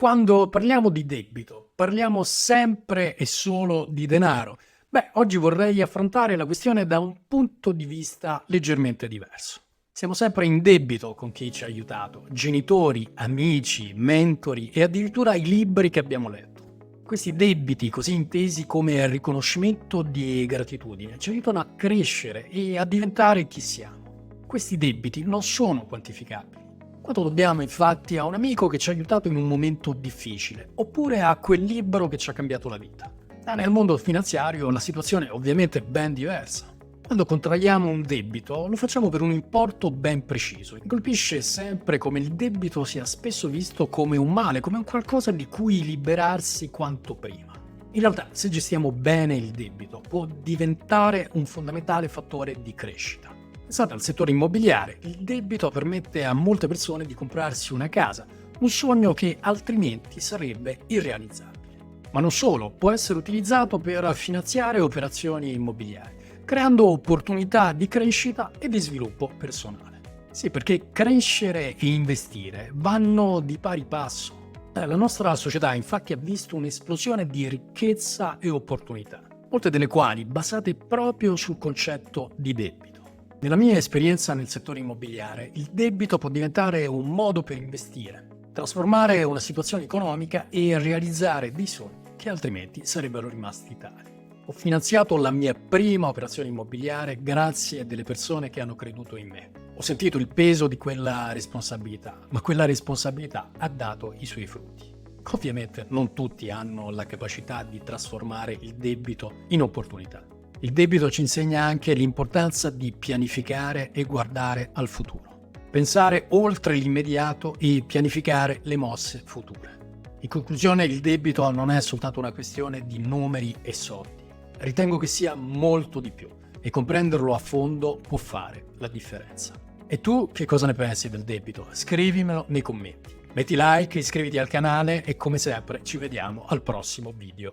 Quando parliamo di debito, parliamo sempre e solo di denaro. Oggi vorrei affrontare la questione da un punto di vista leggermente diverso. Siamo sempre in debito con chi ci ha aiutato, genitori, amici, mentori e addirittura i libri che abbiamo letto. Questi debiti, così intesi come riconoscimento di gratitudine, ci aiutano a crescere e a diventare chi siamo. Questi debiti non sono quantificabili. Quanto dobbiamo infatti a un amico che ci ha aiutato in un momento difficile, oppure a quel libro che ci ha cambiato la vita. Ma nel mondo finanziario la situazione è ovviamente ben diversa. Quando contraiamo un debito lo facciamo per un importo ben preciso. Mi colpisce sempre come il debito sia spesso visto come un male, come un qualcosa di cui liberarsi quanto prima. In realtà, se gestiamo bene il debito, può diventare un fondamentale fattore di crescita. Pensate al settore immobiliare, il debito permette a molte persone di comprarsi una casa, un sogno che altrimenti sarebbe irrealizzabile. Ma non solo, può essere utilizzato per finanziare operazioni immobiliari, creando opportunità di crescita e di sviluppo personale. Sì, perché crescere e investire vanno di pari passo. La nostra società infatti ha visto un'esplosione di ricchezza e opportunità, molte delle quali basate proprio sul concetto di debito. Nella mia esperienza nel settore immobiliare, il debito può diventare un modo per investire, trasformare una situazione economica e realizzare dei sogni che altrimenti sarebbero rimasti tali. Ho finanziato la mia prima operazione immobiliare grazie a delle persone che hanno creduto in me. Ho sentito il peso di quella responsabilità, ma quella responsabilità ha dato i suoi frutti. Ovviamente non tutti hanno la capacità di trasformare il debito in opportunità. Il debito ci insegna anche l'importanza di pianificare e guardare al futuro. Pensare oltre l'immediato e pianificare le mosse future. In conclusione, il debito non è soltanto una questione di numeri e soldi. Ritengo che sia molto di più e comprenderlo a fondo può fare la differenza. E tu che cosa ne pensi del debito? Scrivimelo nei commenti. Metti like, iscriviti al canale e come sempre ci vediamo al prossimo video.